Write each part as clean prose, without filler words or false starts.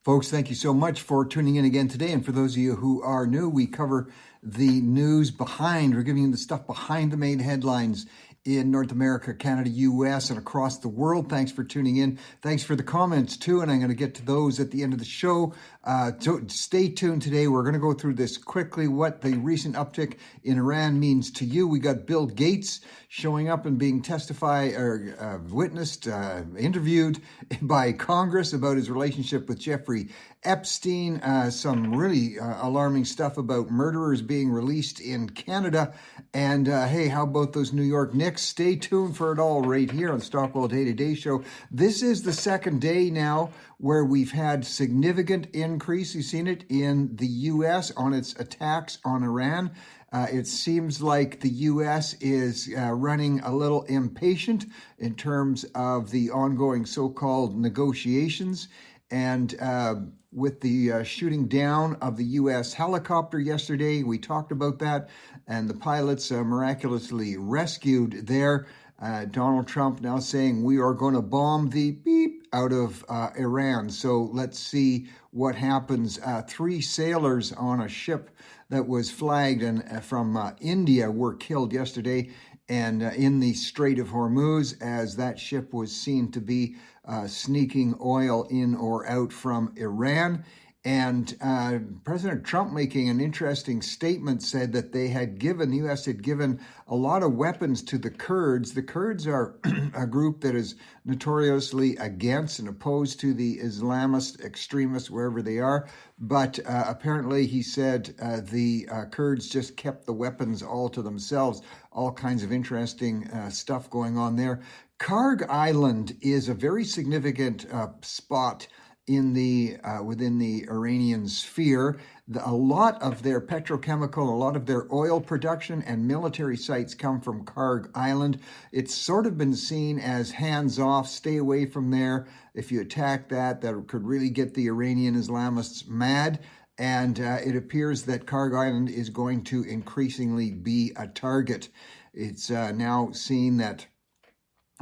Folks, thank you so much for tuning in again today. And for those of you who are new, we cover the news behind. We're giving you the stuff behind the main headlines in North America, Canada, US, and across the world. Thanks for tuning in. Thanks for the comments too. And I'm going to get to those at the end of the show. So stay tuned today. We're going to go through this quickly, what the recent uptick in Iran means to you. We got Bill Gates showing up and being witnessed, interviewed by Congress about his relationship with Jeffrey Epstein. Some really alarming stuff about murderers being released in Canada. And hey, how about those New York Knicks? Stay tuned for it all right here on Stockwell Day to Day Show. This is the second day now where we've had significant increase. You've seen it in the U.S. on its attacks on Iran. It seems like the U.S. is running a little impatient in terms of the ongoing so-called negotiations. And with the shooting down of the U.S. helicopter yesterday, we talked about that, and the pilots miraculously rescued there. Donald Trump now saying we are going to bomb the beep out of Iran. So let's see what happens. 3 sailors on a ship that was flagged and from India were killed yesterday, and in the Strait of Hormuz, as that ship was seen to be sneaking oil in or out from Iran. And President Trump, making an interesting statement, said that the U.S. had given a lot of weapons to the Kurds. The Kurds are a group that is notoriously against and opposed to the Islamist extremists wherever they are. But apparently, he said the Kurds just kept the weapons all to themselves. All kinds of interesting stuff going on there. Karg Island is a very significant spot in the within the Iranian sphere. A lot of their petrochemical, a lot of their oil production and military sites come from Karg Island. It's sort of been seen as hands off, stay away from there. If you attack that could really get the Iranian Islamists mad. And it appears that Karg Island is going to increasingly be a target. It's now seen that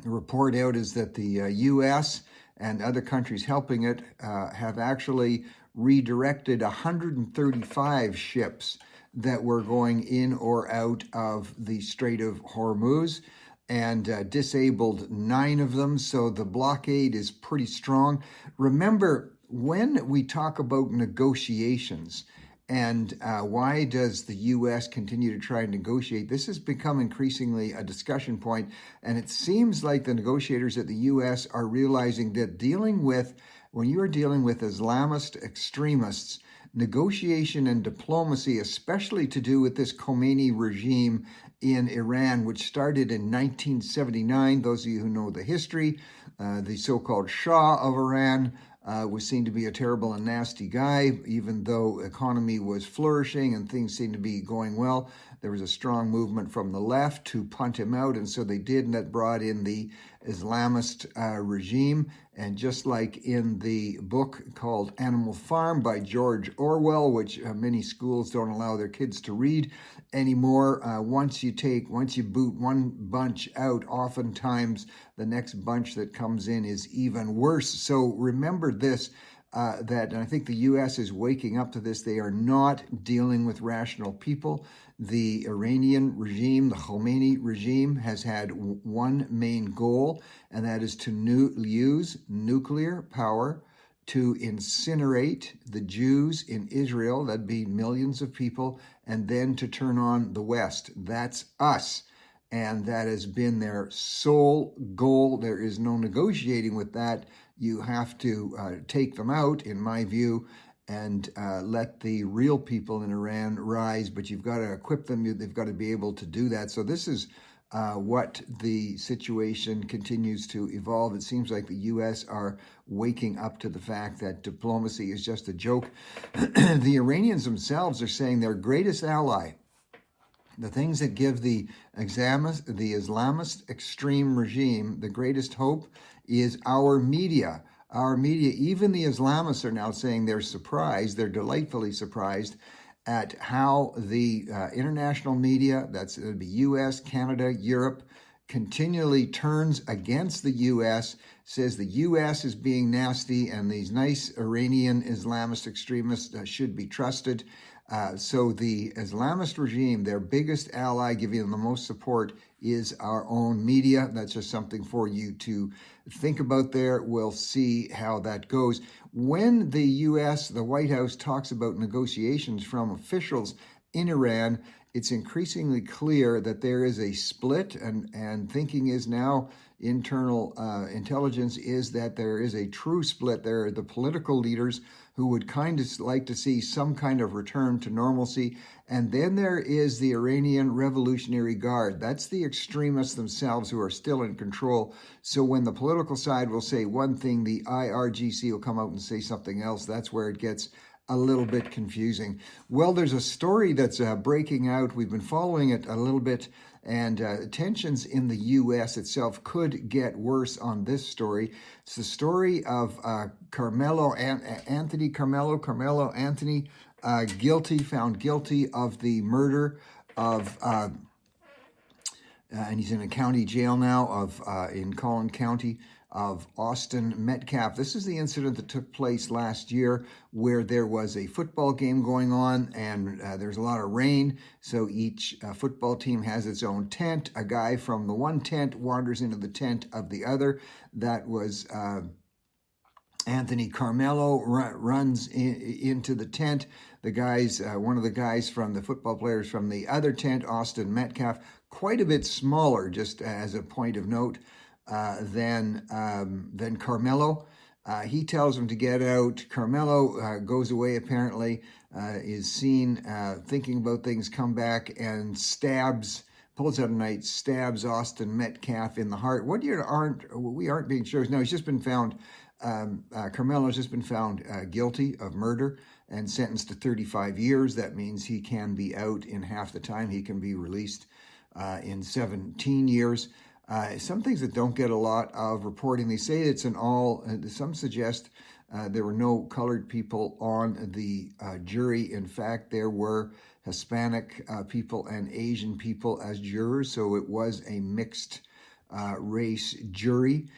the report out is that the U.S. and other countries helping it have actually redirected 135 ships that were going in or out of the Strait of Hormuz and disabled 9 of them. So the blockade is pretty strong. Remember, when we talk about negotiations, and why does the U.S. continue to try and negotiate? This has become increasingly a discussion point, and it seems like the negotiators at the U.S. are realizing that when you are dealing with Islamist extremists, negotiation and diplomacy, especially to do with this Khomeini regime in Iran, which started in 1979, those of you who know the history, the so-called Shah of Iran, was seen to be a terrible and nasty guy. Even though economy was flourishing and things seemed to be going well, there was a strong movement from the left to punt him out, and so they did, and that brought in the Islamist regime. And just like in the book called Animal Farm by George Orwell, which many schools don't allow their kids to read anymore, once you boot one bunch out, oftentimes the next bunch that comes in is even worse. So remember this, and I think the U.S. is waking up to this. They are not dealing with rational people. The Iranian regime, the Khomeini regime, has had one main goal, and that is to use nuclear power to incinerate the Jews in Israel, that'd be millions of people, and then to turn on the West. That's us. And that has been their sole goal. There is no negotiating with that. You have to take them out, in my view, and let the real people in Iran rise. But you've got to equip them. They've got to be able to do that. So this is what the situation continues to evolve. It seems like the U.S. are waking up to the fact that diplomacy is just a joke. The Iranians themselves are saying their greatest ally, the things that give the Islamist extreme regime the greatest hope, is our media. Our media, even the Islamists are now saying they're surprised, they're delightfully surprised at how the international media, that's the U.S., Canada, Europe, continually turns against the U.S., says the U.S. is being nasty and these nice Iranian Islamist extremists should be trusted. So the Islamist regime, their biggest ally, giving them the most support, is our own media. That's just something for you to think about there. We'll see how that goes. When the U.S., the White House, talks about negotiations from officials in Iran, it's increasingly clear that there is a split, and thinking is now, internal intelligence is that there is a true split. There are the political leaders who would kind of like to see some kind of return to normalcy. And then there is the Iranian Revolutionary Guard. That's the extremists themselves who are still in control. So when the political side will say one thing, the IRGC will come out and say something else. That's where it gets a little bit confusing. Well, there's a story that's breaking out. We've been following it a little bit, and tensions in the U.S. itself could get worse on this story. It's the story of Carmelo Anthony, found guilty of the murder of, and he's in a county jail now in Collin County, of Austin Metcalf. This is the incident that took place last year where there was a football game going on and there's a lot of rain. So each football team has its own tent. A guy from the one tent wanders into the tent of the other. That was Anthony Carmelo runs into the tent. The guys, one of the guys from the football players from the other tent, Austin Metcalf, quite a bit smaller, just as a point of note, than Carmelo. He tells him to get out. Carmelo goes away, apparently, is seen thinking about things, come back and pulls out a knife, stabs Austin Metcalf in the heart. We aren't being sure. No, he's just been found, Carmelo's just been found guilty of murder and sentenced to 35 years. That means he can be out in half the time. He can be released in 17 years. Some things that don't get a lot of reporting. They say it's an all, some suggest there were no colored people on the jury. In fact, there were Hispanic people and Asian people as jurors, so it was a mixed race jury.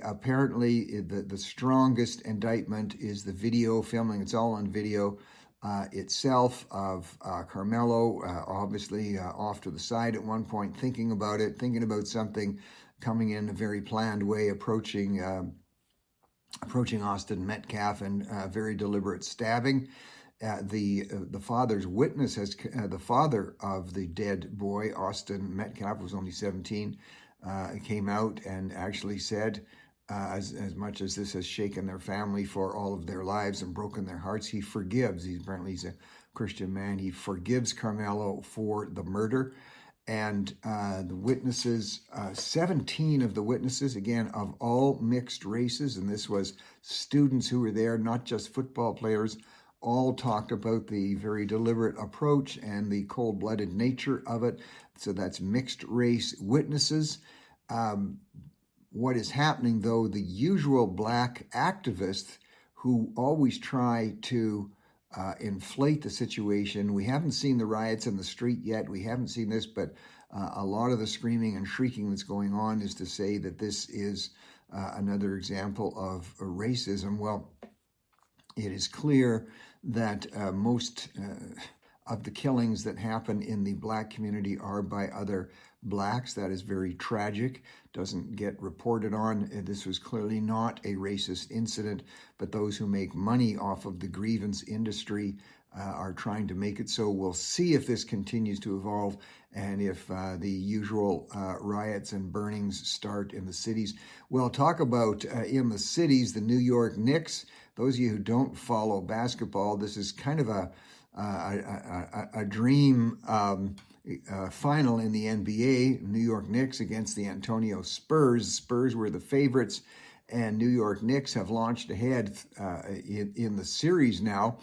Apparently the strongest indictment is the video filming. It's all on video itself of Carmelo, obviously off to the side at one point, thinking about something, coming in a very planned way, approaching Austin Metcalf, and very deliberate stabbing. The father's witness the father of the dead boy, Austin Metcalf, was only 17, came out and actually said, as much as this has shaken their family for all of their lives and broken their hearts, he forgives. He's a Christian man. He forgives Carmelo for the murder. And the witnesses, 17 of the witnesses, again, of all mixed races, and this was students who were there, not just football players, all talked about the very deliberate approach and the cold-blooded nature of it. So that's mixed race witnesses. What is happening, though, the usual black activists who always try to inflate the situation. We haven't seen the riots in the street yet. We haven't seen this, but a lot of the screaming and shrieking that's going on is to say that this is another example of racism. Well, it is clear that most of the killings that happen in the black community are by other blacks. That is very tragic. Doesn't get reported on. This was clearly not a racist incident, but those who make money off of the grievance industry are trying to make it so. We'll see if this continues to evolve and if the usual riots and burnings start in the cities. We'll talk about in the cities, the New York Knicks. Those of you who don't follow basketball, this is kind of a dream final in the NBA. New York Knicks against the Antonio Spurs. Spurs were the favorites, and New York Knicks have launched ahead in the series now.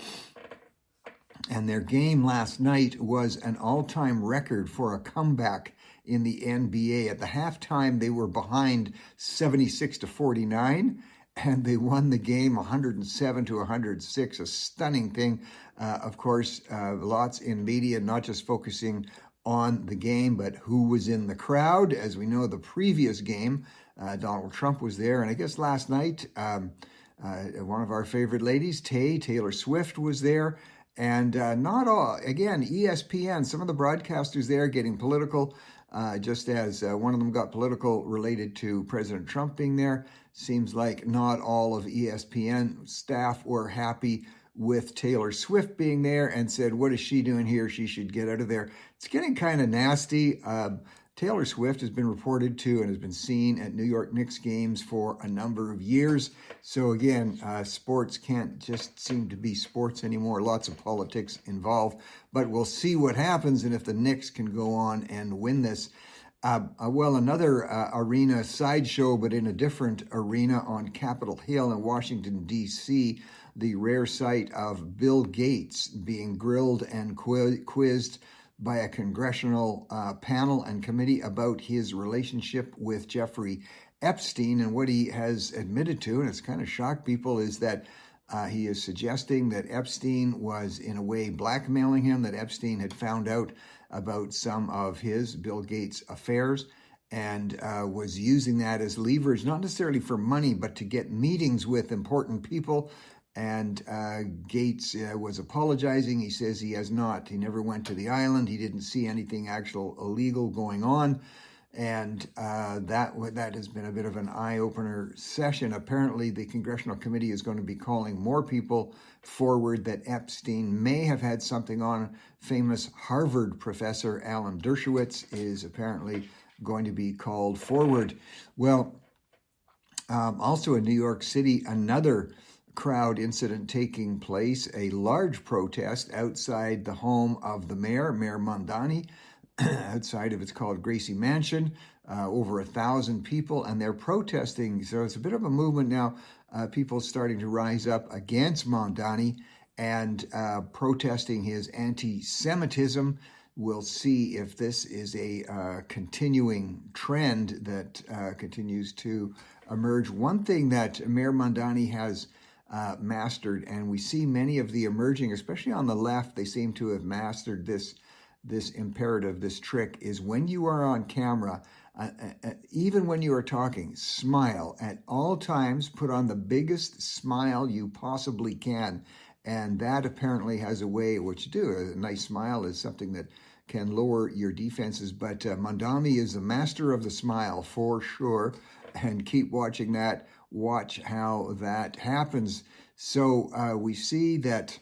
And their game last night was an all-time record for a comeback in the NBA. At the halftime, they were behind 76-49, and they won the game 107-106, a stunning thing. Of course, lots in media, not just focusing on the game, but who was in the crowd. As we know, the previous game, Donald Trump was there. And I guess last night, one of our favorite ladies, Taylor Swift, was there. And not all, again, ESPN, some of the broadcasters there getting political, just as one of them got political related to President Trump being there. Seems like not all of ESPN staff were happy with Taylor Swift being there and said, what is she doing here? She should get out of there. It's getting kind of nasty. Taylor Swift has been reported to and has been seen at New York Knicks games for a number of years. So again, sports can't just seem to be sports anymore. Lots of politics involved, but we'll see what happens and if the Knicks can go on and win this. Well, another arena sideshow, but in a different arena on Capitol Hill in Washington, D.C., the rare sight of Bill Gates being grilled and quizzed by a congressional panel and committee about his relationship with Jeffrey Epstein. And what he has admitted to, and it's kind of shocked people, is that he is suggesting that Epstein was in a way blackmailing him, that Epstein had found out about some of his, Bill Gates' affairs, and was using that as leverage, not necessarily for money, but to get meetings with important people. And Gates was apologizing. He says he has not. He never went to the island. He didn't see anything actual illegal going on. And that has been a bit of an eye-opener session. Apparently, the Congressional Committee is going to be calling more people forward that Epstein may have had something on. Famous Harvard professor Alan Dershowitz is apparently going to be called forward. Well, also in New York City, another crowd incident taking place, a large protest outside the home of the Mayor Mamdani, outside of, it's called Gracie Mansion, over 1,000 people, and they're protesting. So it's a bit of a movement now, people starting to rise up against Mamdani and protesting his anti-Semitism. We'll see if this is a continuing trend that continues to emerge. One thing that Mayor Mamdani has mastered, and we see many of the emerging, especially on the left, they seem to have mastered this imperative, this trick, is when you are on camera, even when you are talking, smile at all times, put on the biggest smile you possibly can. And that apparently has a way in which to do it. A nice smile is something that can lower your defenses, but Mamdani is the master of the smile for sure, and keep watching that. Watch how that happens. So we see that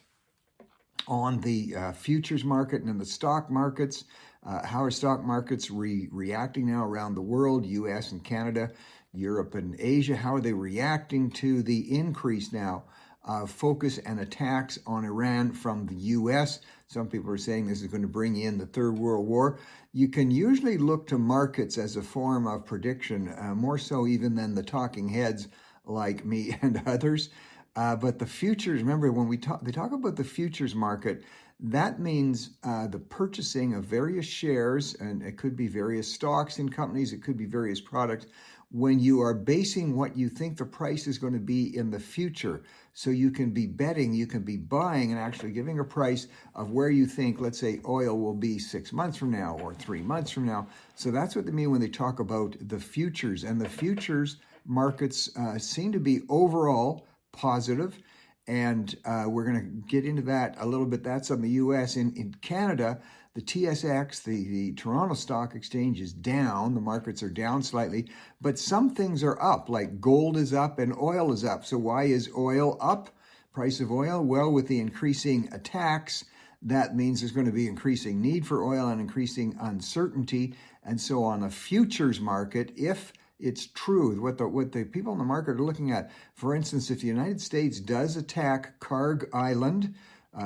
on the futures market and in the stock markets, how are stock markets reacting now around the world, U.S. and Canada, Europe and Asia? How are they reacting to the increase now of focus and attacks on Iran from the U.S.? Some people are saying this is going to bring in the Third World War. You can usually look to markets as a form of prediction, more so even than the talking heads like me and others. But the futures, remember, when they talk about the futures market, that means the purchasing of various shares, and it could be various stocks in companies, it could be various products, when you are basing what you think the price is going to be in the future. So you can be betting, you can be buying and actually giving a price of where you think, let's say, oil will be 6 months from now or 3 months from now. So that's what they mean when they talk about the futures. And the futures markets seem to be overall positive. And we're going to get into that a little bit. That's on the U.S. In Canada, the TSX, the Toronto Stock Exchange, is down. The markets are down slightly, but some things are up, like gold is up and oil is up. So why is oil up? Price of oil? Well, with the increasing attacks, that means there's going to be increasing need for oil and increasing uncertainty. And so on a futures market, if it's true, what the people in the market are looking at, for instance, if the United States does attack Karg Island,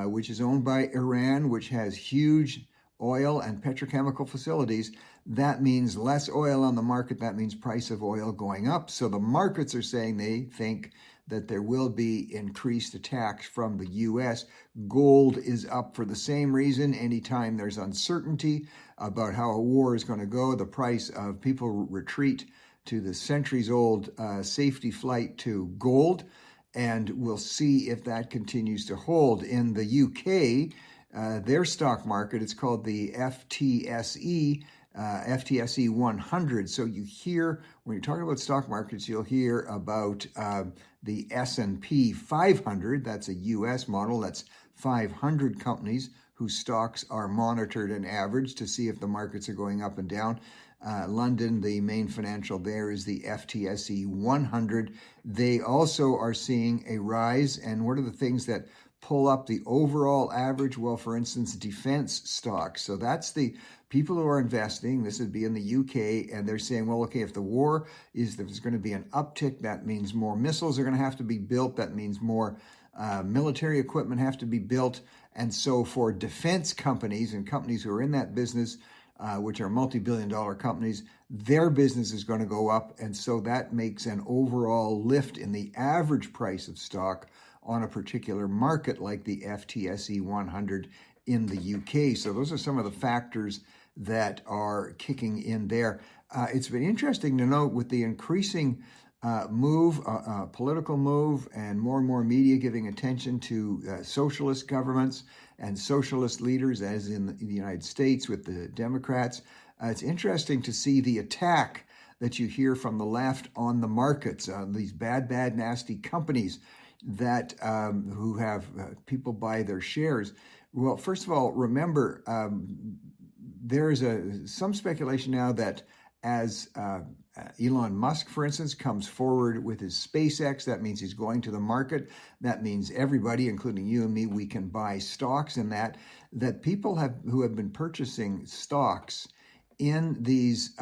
which is owned by Iran, which has huge oil and petrochemical facilities, that means less oil on the market. That means price of oil going up. So the markets are saying they think that there will be increased attacks from the U.S. Gold is up for the same reason. Anytime there's uncertainty about how a war is going to go, the price of people retreat to the centuries-old safety flight to gold, and we'll see if that continues to hold. In the UK, their stock market, it's called the FTSE, FTSE 100. So you hear, when you're talking about stock markets, you'll hear about the S&P 500. That's a US model. That's 500 companies whose stocks are monitored and averaged to see if the markets are going up and down. London, the main financial there, is the FTSE 100. They also are seeing a rise. And what are the things that pull up the overall average? Well, for instance, defense stocks. So that's the people who are investing. This would be in the UK, and they're saying, well, okay, if the war is, there's going to be an uptick, that means more missiles are going to have to be built. That means more military equipment have to be built. And so for defense companies and companies who are in that business, which are multi-billion-dollar companies, their business is going to go up. And so that makes an overall lift in the average price of stock on a particular market like the FTSE 100 in the UK. So those are some of the factors that are kicking in there. It's been interesting to note with the increasing political move, and more media giving attention to socialist governments and socialist leaders, as in the United States with the Democrats. It's interesting to see the attack that you hear from the left on the markets, these bad, nasty companies that who have people buy their shares. Well, first of all, remember, there is some speculation now that as Elon Musk, for instance, comes forward with his SpaceX, that means he's going to the market. That means everybody, including you and me, we can buy stocks in that people who have been purchasing stocks in these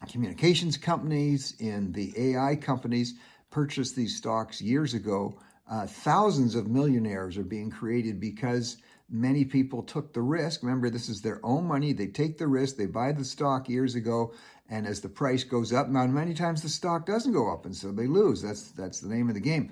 communications companies, in the AI companies, purchased these stocks years ago. Thousands of millionaires are being created because many people took the risk. Remember, this is their own money. They take the risk. They buy the stock years ago, and as the price goes up, now many times the stock doesn't go up, and so they lose. That's the name of the game.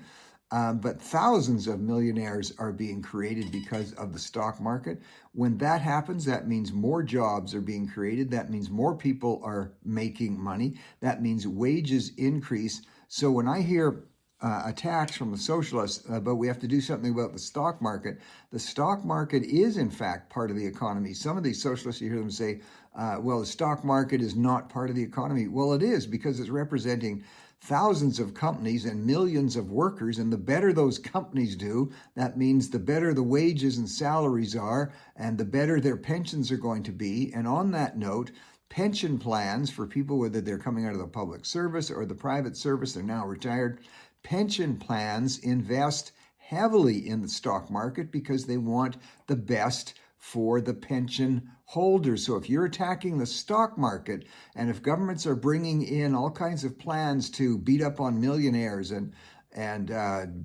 But thousands of millionaires are being created because of the stock market. When that happens, that means more jobs are being created. That means more people are making money. That means wages increase. So when I hear attacks from the socialists, but we have to do something about the stock market is in fact part of the economy. Some of these socialists, you hear them say, well, the stock market is not part of the economy. Well, it is, because it's representing thousands of companies and millions of workers, and the better those companies do, that means the better the wages and salaries are, and the better their pensions are going to be. And on that note, pension plans for people, whether they're coming out of the public service or the private service, they're now retired, pension plans invest heavily in the stock market because they want the best for the pension holders. So if you're attacking the stock market, and if governments are bringing in all kinds of plans to beat up on millionaires and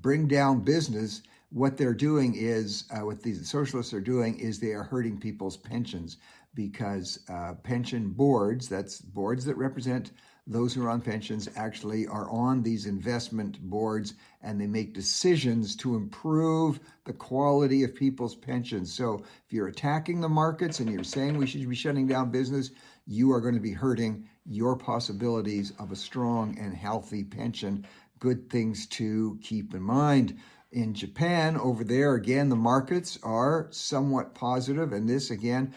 bring down business, what they're doing is, what these socialists are doing is they are hurting people's pensions, because pension boards, that's boards that represent those who are on pensions, actually are on these investment boards, and they make decisions to improve the quality of people's pensions. So if you're attacking the markets and you're saying we should be shutting down business, you are going to be hurting your possibilities of a strong and healthy pension. Good things to keep in mind. In Japan, over there, again, the markets are somewhat positive. And this, again,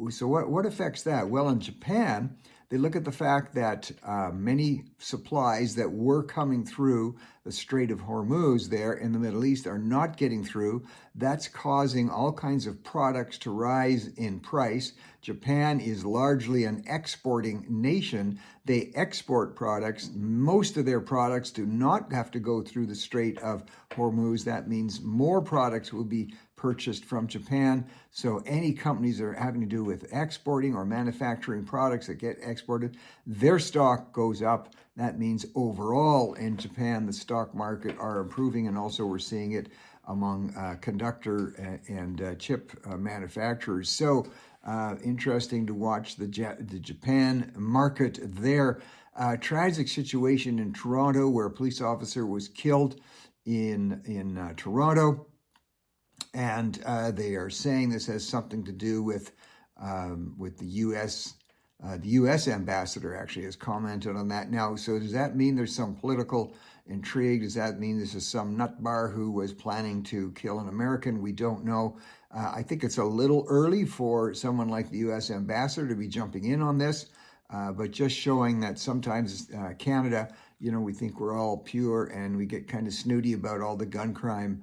so what affects that? Well, in Japan, they look at the fact that many supplies that were coming through the Strait of Hormuz there in the Middle East are not getting through. That's causing all kinds of products to rise in price. Japan is largely an exporting nation. They export products. Most of their products do not have to go through the Strait of Hormuz. That means more products will be purchased from Japan. So any companies that are having to do with exporting or manufacturing products that get exported, their stock goes up. That means overall in Japan, the stock market are improving, and also we're seeing it among conductor and chip manufacturers. So interesting to watch the Japan market there. Tragic situation in Toronto where a police officer was killed in Toronto. And they are saying this has something to do with the U.S. The U.S. ambassador actually has commented on that now. So does that mean there's some political intrigue? Does that mean this is some nutbar who was planning to kill an American? We don't know. I think it's a little early for someone like the U.S. ambassador to be jumping in on this, but just showing that sometimes Canada, we think we're all pure and we get kind of snooty about all the gun crime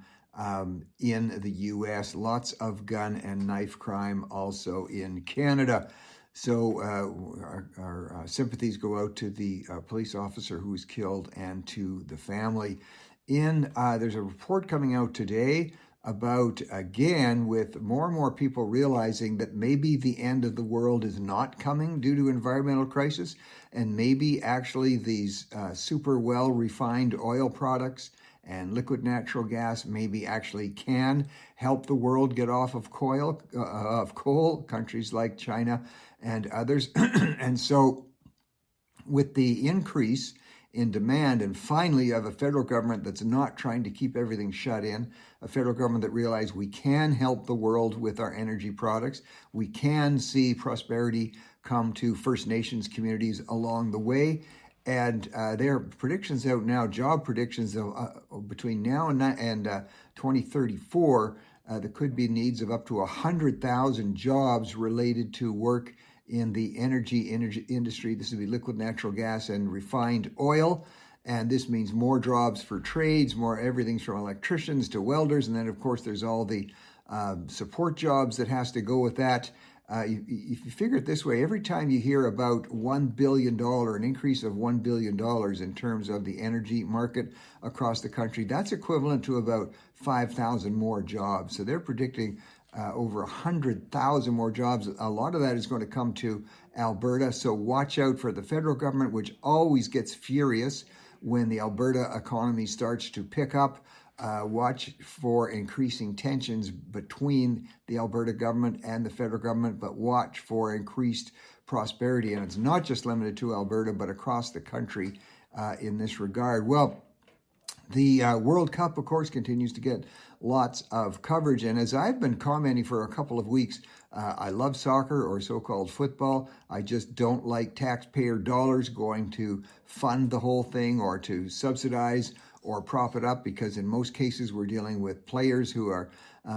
in the U.S. Lots of gun and knife crime also in Canada. So our sympathies go out to the police officer who was killed and to the family. There's a report coming out today about, again, with more and more people realizing that maybe the end of the world is not coming due to environmental crisis, and maybe actually these super well refined oil products and liquid natural gas maybe actually can help the world get off of coal, countries like China and others. And so with the increase in demand, and finally you have a federal government that's not trying to keep everything shut in, a federal government that realized we can help the world with our energy products. We can see prosperity come to First Nations communities along the way. And there are predictions out now, job predictions between now and 2034, there could be needs of up to 100,000 jobs related to work in the energy industry. This would be liquid natural gas and refined oil. And this means more jobs for trades, more everything from electricians to welders. And then, of course, there's all the support jobs that has to go with that. If you figure it this way, every time you hear about $1 billion, an increase of $1 billion in terms of the energy market across the country, that's equivalent to about 5,000 more jobs. So they're predicting over 100,000 more jobs. A lot of that is going to come to Alberta. So watch out for the federal government, which always gets furious when the Alberta economy starts to pick up. Watch for increasing tensions between the Alberta government and the federal government, but watch for increased prosperity. And it's not just limited to Alberta, but across the country in this regard. Well, the World Cup, of course, continues to get lots of coverage. And as I've been commenting for a couple of weeks, I love soccer, or so-called football. I just don't like taxpayer dollars going to fund the whole thing or to subsidize or prop it up, because in most cases we're dealing with players who are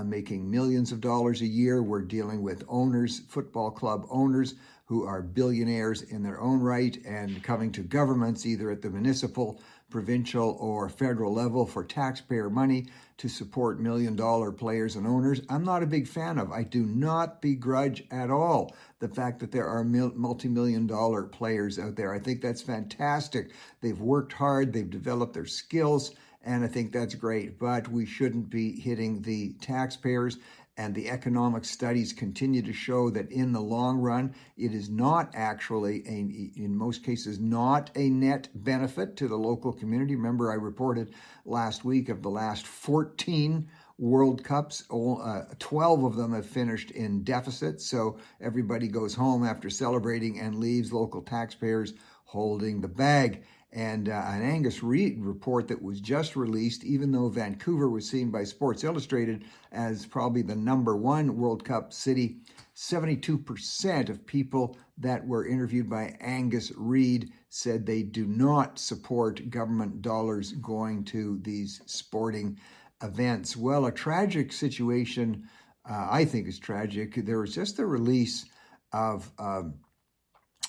making millions of dollars a year. We're dealing with owners, football club owners, who are billionaires in their own right, and coming to governments either at the municipal, provincial, or federal level for taxpayer money to support million-dollar players and owners. I'm not a big fan of. I do not begrudge at all the fact that there are multi-million-dollar players out there. I think that's fantastic. They've worked hard, they've developed their skills, and I think that's great. But we shouldn't be hitting the taxpayers. And the economic studies continue to show that in the long run, it is not actually, in most cases, not a net benefit to the local community. Remember, I reported last week of the last 14 World Cups, 12 of them have finished in deficit. So everybody goes home after celebrating and leaves local taxpayers holding the bag. And an Angus Reid report that was just released, even though Vancouver was seen by Sports Illustrated as probably the #1 World Cup city, 72% of people that were interviewed by Angus Reid said they do not support government dollars going to these sporting events. Well, a tragic situation, I think is tragic. There was just the release of a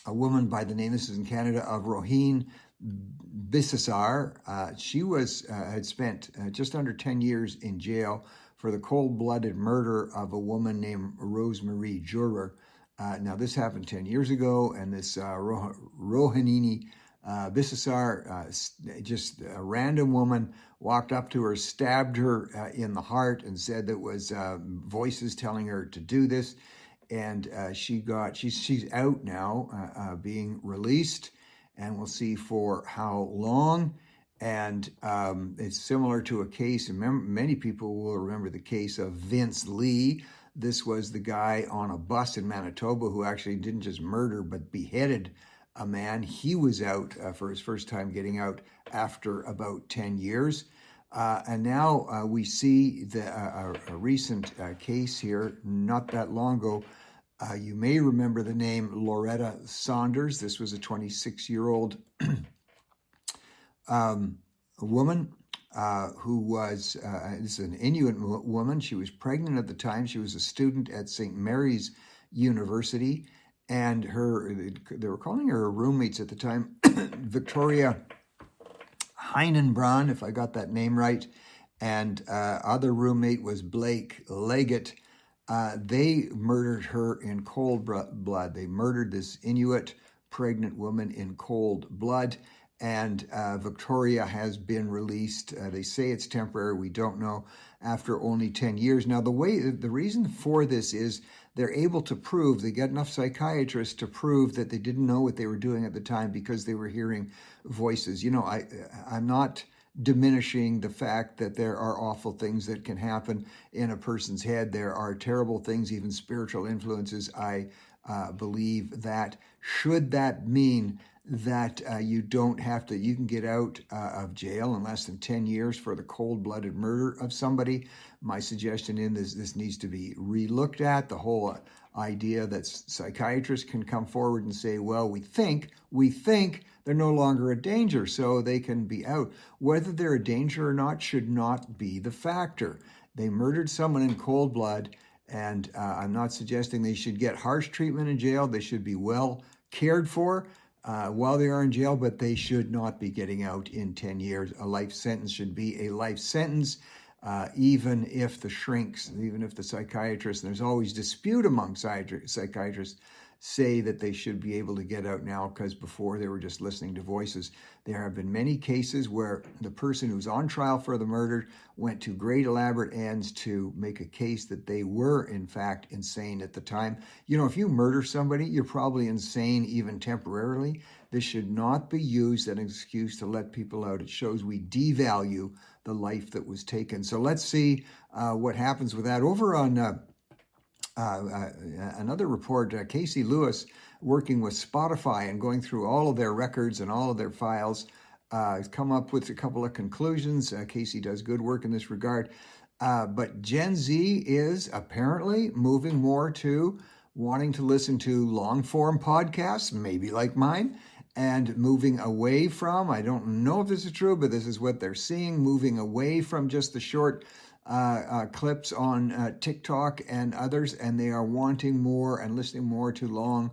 woman by the name, this is in Canada, of Roheen Bissessar. She had spent just under 10 years in jail for the cold-blooded murder of a woman named Rosemarie Jurer. Now, this happened 10 years ago, and this Rohini Bissessar, just a random woman, walked up to her, stabbed her in the heart, and said that was voices telling her to do this. And she's out now, being released. And we'll see for how long. And it's similar to a case, many people will remember the case of Vince Lee. This was the guy on a bus in Manitoba who actually didn't just murder, but beheaded a man. He was out for his first time getting out after about 10 years. And now we see a recent case here, not that long ago, You may remember the name Loretta Saunders. This was a 26-year-old woman who was, this is an Inuit woman. She was pregnant at the time. She was a student at St. Mary's University, and they were calling her roommates at the time, Victoria Heinenbrand, if I got that name right, and other roommate was Blake Leggett. They murdered her in cold blood. They murdered this Inuit pregnant woman in cold blood, and Victoria has been released. They say it's temporary. We don't know, after only 10 years. Now, the reason for this is they're able to prove, they get enough psychiatrists to prove that they didn't know what they were doing at the time because they were hearing voices. You know, I'm not diminishing the fact that there are awful things that can happen in a person's head. There are terrible things, even spiritual influences. I believe that. Should that mean that you don't have to, you can get out of jail in less than 10 years for the cold-blooded murder of somebody? My suggestion is this needs to be relooked at. The whole idea that psychiatrists can come forward and say, well, we think they're no longer a danger, so they can be out. Whether they're a danger or not should not be the factor. They murdered someone in cold blood, and I'm not suggesting they should get harsh treatment in jail. They should be well cared for while they are in jail, but they should not be getting out in 10 years. A life sentence should be a life sentence, even if the shrinks, even if the psychiatrists, and there's always dispute among psychiatrists, say that they should be able to get out now because before they were just listening to voices. There have been many cases where the person who's on trial for the murder went to great elaborate ends to make a case that they were in fact insane at the time. You know, if you murder somebody, you're probably insane even temporarily. This should not be used as an excuse to let people out. It shows we devalue the life that was taken. So let's see what happens with that. Over on another report, Casey Lewis, working with Spotify and going through all of their records and all of their files, has come up with a couple of conclusions. Casey does good work in this regard. But Gen Z is apparently moving more to wanting to listen to long-form podcasts, maybe like mine, and moving away from, I don't know if this is true, but this is what they're seeing, moving away from just the short clips on TikTok and others, and they are wanting more and listening more to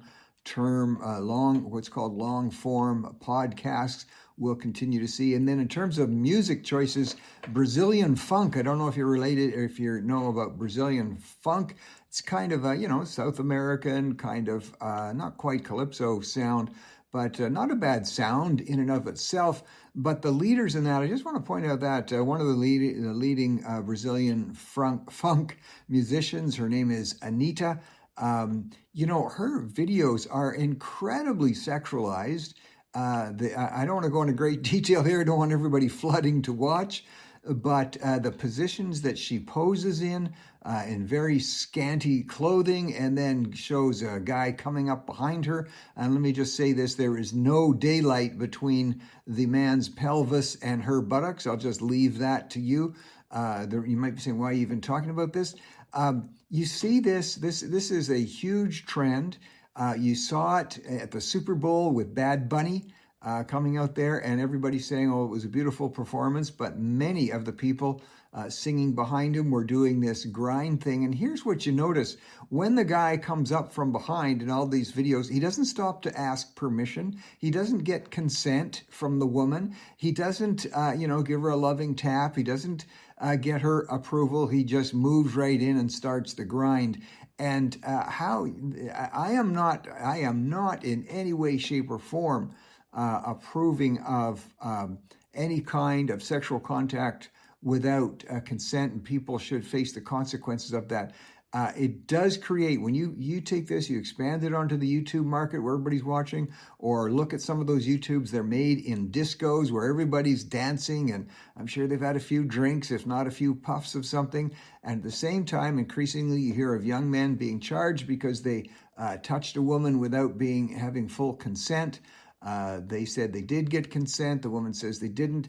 what's called long-form podcasts. We'll continue to see. And then in terms of music choices, Brazilian funk, I don't know if you're related or if you know about Brazilian funk. It's kind of a, South American, kind of not quite calypso sound, but not a bad sound in and of itself. But the leaders in that, I just want to point out that one of the leading Brazilian funk musicians, her name is Anitta. Her videos are incredibly sexualized. I don't want to go into great detail here. I don't want everybody flooding to watch. But the positions that she poses in very scanty clothing, and then shows a guy coming up behind her. And let me just say this, there is no daylight between the man's pelvis and her buttocks. I'll just leave that to you. You might be saying, why are you even talking about this? You see this is a huge trend. You saw it at the Super Bowl with Bad Bunny. Coming out there, and everybody saying, oh, it was a beautiful performance, but many of the people singing behind him were doing this grind thing. And here's what you notice. When the guy comes up from behind in all these videos, he doesn't stop to ask permission. He doesn't get consent from the woman. He doesn't, give her a loving tap. He doesn't get her approval. He just moves right in and starts the grind. And I am not in any way, shape, or form approving of any kind of sexual contact without consent, and people should face the consequences of that. It does create, when you take this, you expand it onto the YouTube market where everybody's watching, or look at some of those YouTubes, they're made in discos where everybody's dancing, and I'm sure they've had a few drinks, if not a few puffs of something. And at the same time, increasingly you hear of young men being charged because they touched a woman without having full consent. They said they did get consent. The woman says they didn't.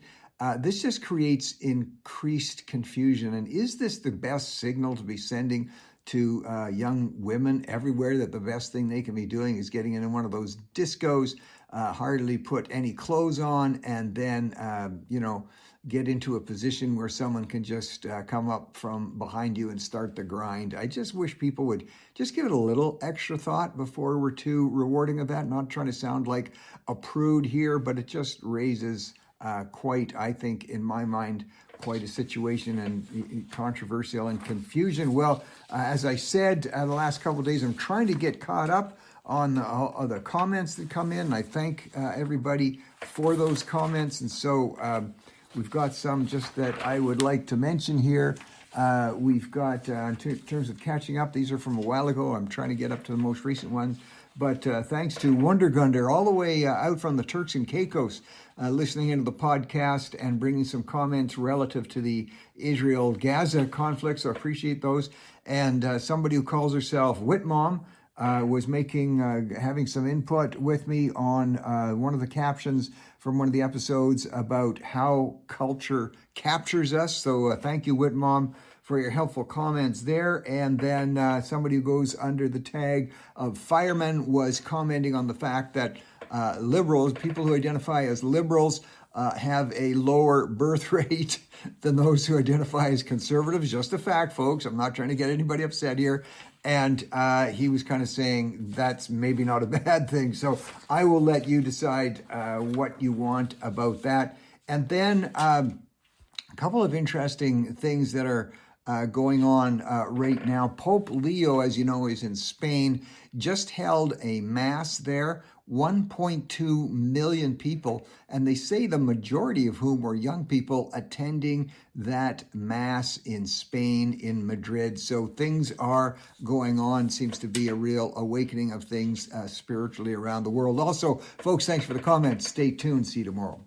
This just creates increased confusion. And is this the best signal to be sending to young women everywhere that the best thing they can be doing is getting into one of those discos, hardly put any clothes on, and then, get into a position where someone can just come up from behind you and start the grind. I just wish people would just give it a little extra thought before we're too rewarding of that. Not trying to sound like a prude here, but it just raises quite, I think, in my mind, quite a situation and controversial and confusion. Well, as I said, the last couple of days, I'm trying to get caught up on the comments that come in. I thank everybody for those comments. And so we've got some just that I would like to mention here. We've got, in terms of catching up, these are from a while ago. I'm trying to get up to the most recent one. But thanks to Wondergunder, all the way out from the Turks and Caicos, listening into the podcast and bringing some comments relative to the Israel-Gaza conflict. So I appreciate those. And somebody who calls herself Whitmom was having some input with me on one of the captions from one of the episodes about how culture captures us. So thank you, Whitmom, for your helpful comments there. And then somebody who goes under the tag of fireman was commenting on the fact that liberals, people who identify as liberals, have a lower birth rate than those who identify as conservatives. Just a fact, folks. I'm not trying to get anybody upset here. And he was kind of saying that's maybe not a bad thing. So I will let you decide what you want about that. And then a couple of interesting things that are going on right now. Pope Leo, as you know, is in Spain, just held a mass there, 1.2 million people, and they say the majority of whom were young people attending that mass in Spain, in Madrid. So things are going on. Seems to be a real awakening of things spiritually around the world. Also, folks, thanks for the comments. Stay tuned. See you tomorrow.